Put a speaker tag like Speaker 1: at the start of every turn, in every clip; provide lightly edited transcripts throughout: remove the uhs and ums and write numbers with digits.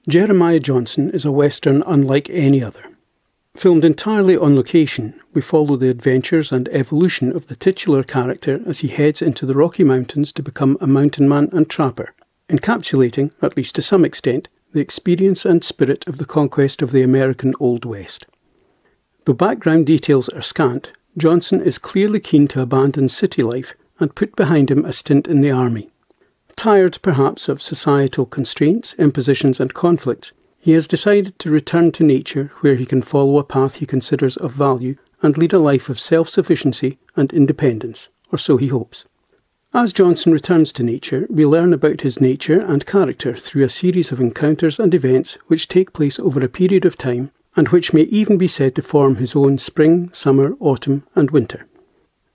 Speaker 1: Jeremiah Johnson is a western unlike any other. Filmed entirely on location, we follow the adventures and evolution of the titular character as he heads into the Rocky Mountains to become a mountain man and trapper, encapsulating, at least to some extent, the experience and spirit of the conquest of the American Old West. Though background details are scant, Johnson is clearly keen to abandon city life and put behind him a stint in the army. Tired, perhaps, of societal constraints, impositions and conflicts, he has decided to return to nature where he can follow a path he considers of value and lead a life of self-sufficiency and independence, or so he hopes. As Johnson returns to nature, we learn about his nature and character through a series of encounters and events which take place over a period of time and which may even be said to form his own spring, summer, autumn and winter.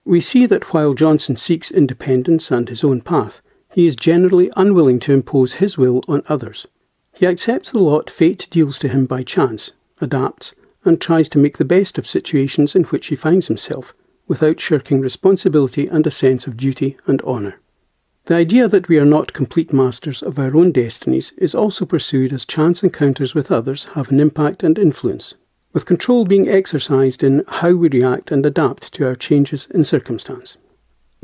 Speaker 1: We see that while Johnson seeks independence and his own path, he is generally unwilling to impose his will on others. He accepts the lot fate deals to him by chance, adapts, and tries to make the best of situations in which he finds himself, without shirking responsibility and a sense of duty and honour. The idea that we are not complete masters of our own destinies is also pursued as chance encounters with others have an impact and influence, with control being exercised in how we react and adapt to our changes in circumstance.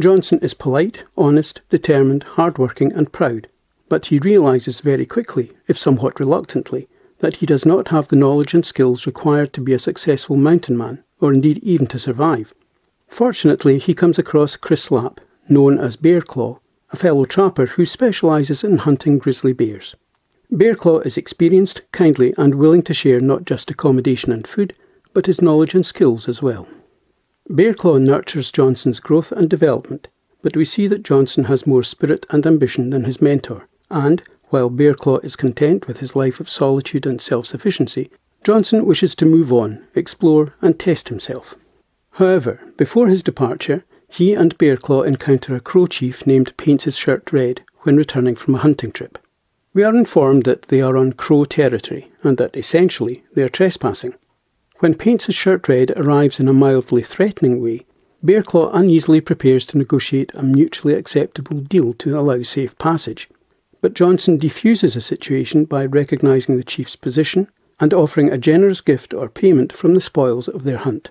Speaker 1: Johnson is polite, honest, determined, hard-working and proud, but he realises very quickly, if somewhat reluctantly, that he does not have the knowledge and skills required to be a successful mountain man, or indeed even to survive. Fortunately, he comes across Chris Lapp, known as Bearclaw, a fellow trapper who specialises in hunting grizzly bears. Bearclaw is experienced, kindly and willing to share not just accommodation and food, but his knowledge and skills as well. Bearclaw nurtures Johnson's growth and development, but we see that Johnson has more spirit and ambition than his mentor, and, while Bearclaw is content with his life of solitude and self-sufficiency, Johnson wishes to move on, explore and test himself. However, before his departure, he and Bearclaw encounter a Crow chief named Paints His Shirt Red when returning from a hunting trip. We are informed that they are on Crow territory, and that essentially they are trespassing. When Paints His Shirt Red arrives in a mildly threatening way, Bearclaw uneasily prepares to negotiate a mutually acceptable deal to allow safe passage. But Johnson defuses the situation by recognising the chief's position and offering a generous gift or payment from the spoils of their hunt.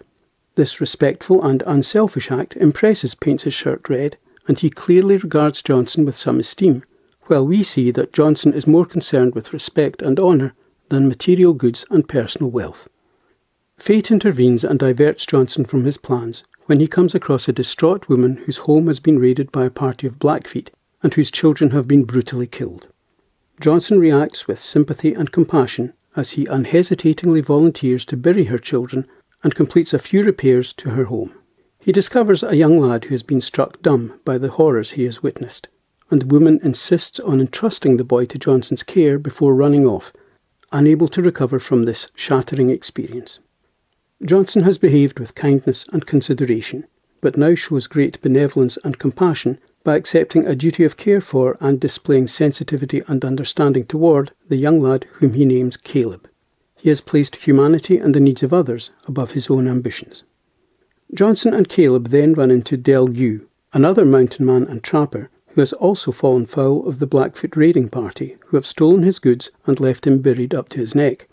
Speaker 1: This respectful and unselfish act impresses Paints His Shirt Red, and he clearly regards Johnson with some esteem, while we see that Johnson is more concerned with respect and honour than material goods and personal wealth. Fate intervenes and diverts Johnson from his plans when he comes across a distraught woman whose home has been raided by a party of Blackfeet and whose children have been brutally killed. Johnson reacts with sympathy and compassion as he unhesitatingly volunteers to bury her children and completes a few repairs to her home. He discovers a young lad who has been struck dumb by the horrors he has witnessed, and the woman insists on entrusting the boy to Johnson's care before running off, unable to recover from this shattering experience. Johnson has behaved with kindness and consideration, but now shows great benevolence and compassion by accepting a duty of care for and displaying sensitivity and understanding toward the young lad whom he names Caleb. He has placed humanity and the needs of others above his own ambitions. Johnson and Caleb then run into Del Yu, another mountain man and trapper, who has also fallen foul of the Blackfoot raiding party, who have stolen his goods and left him buried up to his neck.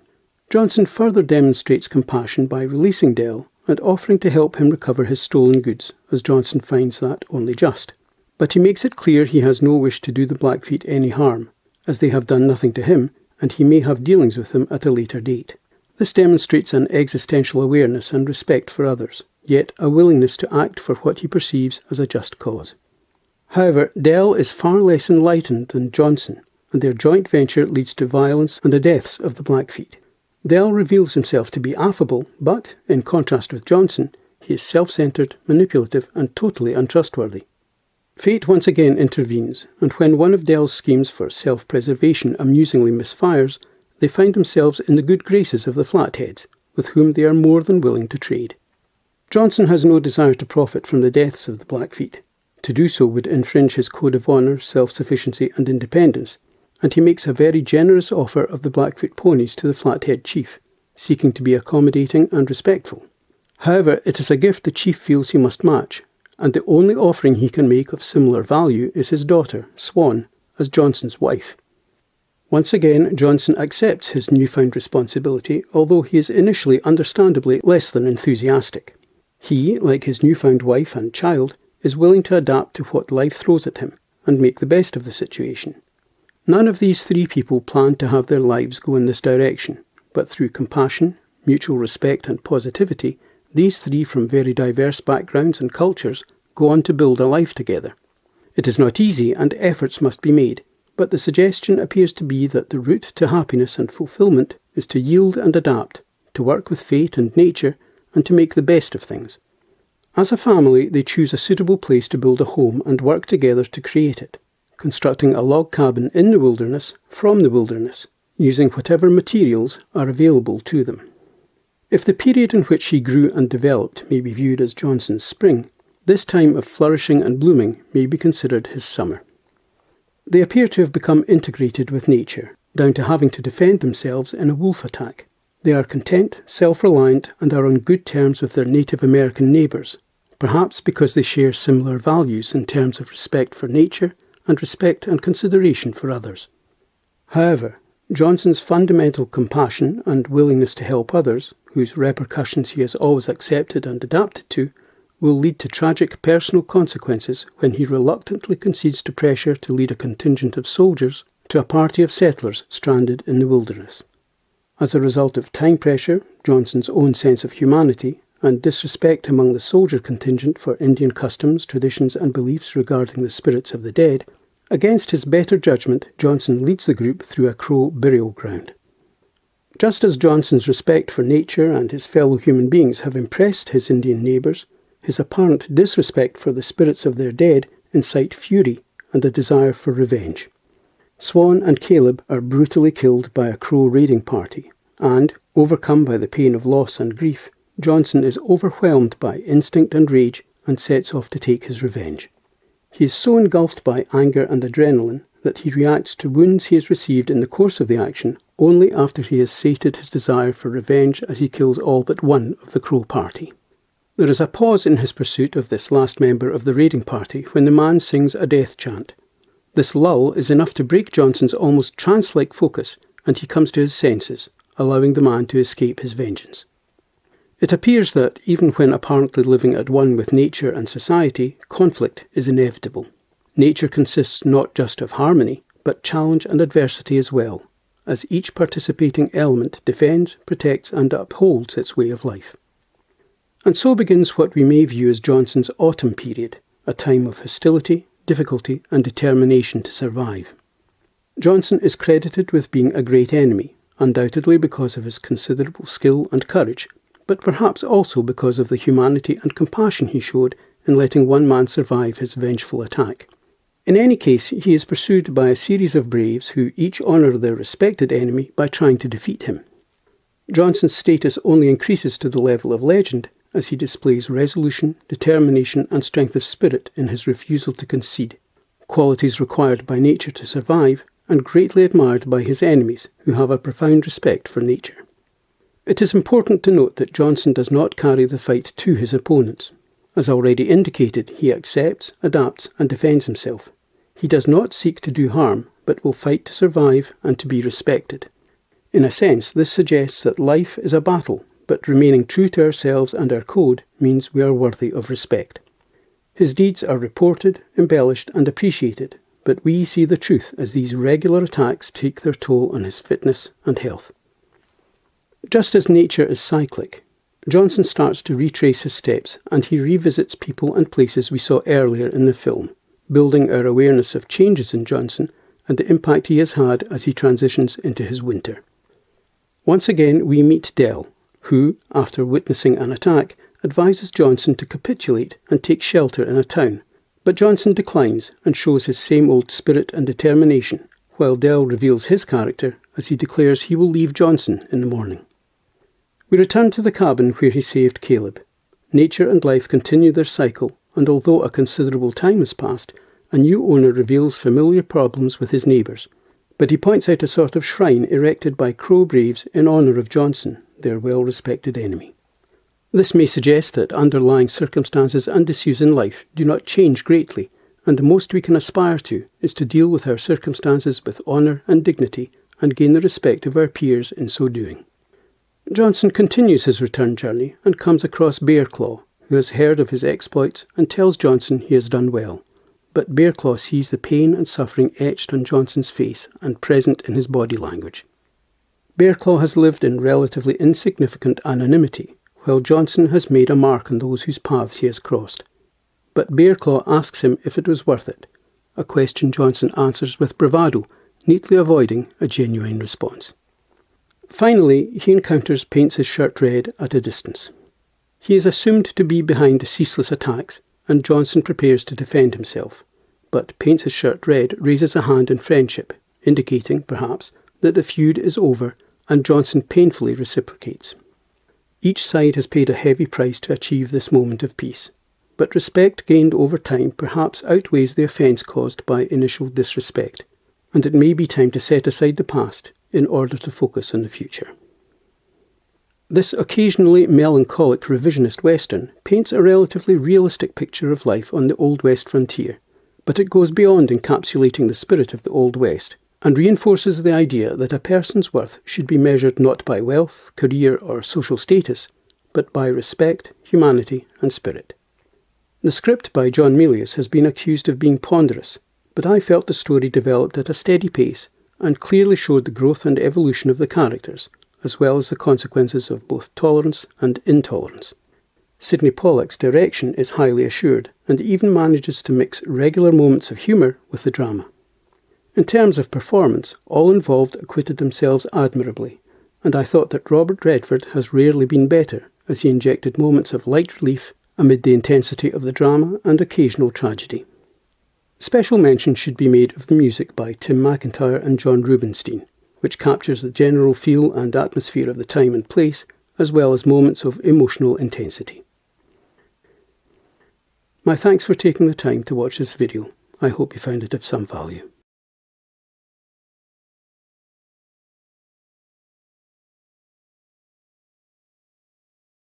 Speaker 1: Johnson further demonstrates compassion by releasing Del and offering to help him recover his stolen goods, as Johnson finds that only just. But he makes it clear he has no wish to do the Blackfeet any harm, as they have done nothing to him, and he may have dealings with them at a later date. This demonstrates an existential awareness and respect for others, yet a willingness to act for what he perceives as a just cause. However, Del is far less enlightened than Johnson, and their joint venture leads to violence and the deaths of the Blackfeet. Del reveals himself to be affable, but, in contrast with Johnson, he is self-centred, manipulative, and totally untrustworthy. Fate once again intervenes, and when one of Del's schemes for self-preservation amusingly misfires, they find themselves in the good graces of the Flatheads, with whom they are more than willing to trade. Johnson has no desire to profit from the deaths of the Blackfeet. To do so would infringe his code of honour, self-sufficiency and independence, and he makes a very generous offer of the Blackfoot ponies to the Flathead chief, seeking to be accommodating and respectful. However, it is a gift the chief feels he must match, and the only offering he can make of similar value is his daughter, Swan, as Johnson's wife. Once again, Johnson accepts his newfound responsibility, although he is initially understandably less than enthusiastic. He, like his newfound wife and child, is willing to adapt to what life throws at him and make the best of the situation. None of these three people plan to have their lives go in this direction, but through compassion, mutual respect and positivity, these three from very diverse backgrounds and cultures go on to build a life together. It is not easy and efforts must be made, but the suggestion appears to be that the route to happiness and fulfillment is to yield and adapt, to work with fate and nature, and to make the best of things. As a family, they choose a suitable place to build a home and work together to create it, constructing a log cabin in the wilderness from the wilderness, using whatever materials are available to them. If the period in which he grew and developed may be viewed as Johnson's spring, this time of flourishing and blooming may be considered his summer. They appear to have become integrated with nature, down to having to defend themselves in a wolf attack. They are content, self-reliant, and are on good terms with their Native American neighbours, perhaps because they share similar values in terms of respect for nature and respect and consideration for others. However, Johnson's fundamental compassion and willingness to help others, whose repercussions he has always accepted and adapted to, will lead to tragic personal consequences when he reluctantly concedes to pressure to lead a contingent of soldiers to a party of settlers stranded in the wilderness. As a result of time pressure, Johnson's own sense of humanity, and disrespect among the soldier contingent for Indian customs, traditions and beliefs regarding the spirits of the dead, against his better judgment, Johnson leads the group through a Crow burial ground. Just as Johnson's respect for nature and his fellow human beings have impressed his Indian neighbours, his apparent disrespect for the spirits of their dead incite fury and a desire for revenge. Swan and Caleb are brutally killed by a Crow raiding party, and, overcome by the pain of loss and grief, Johnson is overwhelmed by instinct and rage and sets off to take his revenge. He is so engulfed by anger and adrenaline that he reacts to wounds he has received in the course of the action only after he has sated his desire for revenge as he kills all but one of the Crow party. There is a pause in his pursuit of this last member of the raiding party when the man sings a death chant. This lull is enough to break Johnson's almost trance-like focus, and he comes to his senses, allowing the man to escape his vengeance. It appears that, even when apparently living at one with nature and society, conflict is inevitable. Nature consists not just of harmony, but challenge and adversity as well, as each participating element defends, protects and upholds its way of life. And so begins what we may view as Johnson's autumn period, a time of hostility, difficulty and determination to survive. Johnson is credited with being a great enemy, undoubtedly because of his considerable skill and courage, but perhaps also because of the humanity and compassion he showed in letting one man survive his vengeful attack. In any case, he is pursued by a series of braves who each honour their respected enemy by trying to defeat him. Johnson's status only increases to the level of legend as he displays resolution, determination and strength of spirit in his refusal to concede, qualities required by nature to survive and greatly admired by his enemies who have a profound respect for nature. It is important to note that Johnson does not carry the fight to his opponents. As already indicated, he accepts, adapts and defends himself. He does not seek to do harm, but will fight to survive and to be respected. In a sense, this suggests that life is a battle, but remaining true to ourselves and our code means we are worthy of respect. His deeds are reported, embellished and appreciated, but we see the truth as these regular attacks take their toll on his fitness and health. Just as nature is cyclic, Johnson starts to retrace his steps and he revisits people and places we saw earlier in the film, building our awareness of changes in Johnson and the impact he has had as he transitions into his winter. Once again we meet Dell, who, after witnessing an attack, advises Johnson to capitulate and take shelter in a town, but Johnson declines and shows his same old spirit and determination, while Dell reveals his character as he declares he will leave Johnson in the morning. We return to the cabin where he saved Caleb. Nature and life continue their cycle, and although a considerable time has passed, a new owner reveals familiar problems with his neighbours, but he points out a sort of shrine erected by Crow braves in honour of Johnson, their well-respected enemy. This may suggest that underlying circumstances and issues in life do not change greatly, and the most we can aspire to is to deal with our circumstances with honour and dignity and gain the respect of our peers in so doing. Johnson continues his return journey and comes across Bearclaw, who has heard of his exploits and tells Johnson he has done well. But Bearclaw sees the pain and suffering etched on Johnson's face and present in his body language. Bearclaw has lived in relatively insignificant anonymity, while Johnson has made a mark on those whose paths he has crossed. But Bearclaw asks him if it was worth it, a question Johnson answers with bravado, neatly avoiding a genuine response. Finally, he encounters Paints His Shirt Red at a distance. He is assumed to be behind the ceaseless attacks, and Johnson prepares to defend himself. But Paints His Shirt Red raises a hand in friendship, indicating, perhaps, that the feud is over, and Johnson painfully reciprocates. Each side has paid a heavy price to achieve this moment of peace, but respect gained over time perhaps outweighs the offence caused by initial disrespect, and it may be time to set aside the past in order to focus on the future. This occasionally melancholic revisionist western paints a relatively realistic picture of life on the Old West frontier, but it goes beyond encapsulating the spirit of the Old West and reinforces the idea that a person's worth should be measured not by wealth, career or social status, but by respect, humanity and spirit. The script by John Milius has been accused of being ponderous, but I felt the story developed at a steady pace and clearly showed the growth and evolution of the characters, as well as the consequences of both tolerance and intolerance. Sydney Pollack's direction is highly assured and even manages to mix regular moments of humour with the drama. In terms of performance, all involved acquitted themselves admirably, and I thought that Robert Redford has rarely been better as he injected moments of light relief amid the intensity of the drama and occasional tragedy. Special mention should be made of the music by Tim McIntyre and John Rubinstein, which captures the general feel and atmosphere of the time and place, as well as moments of emotional intensity. My thanks for taking the time to watch this video. I hope you found it of some value.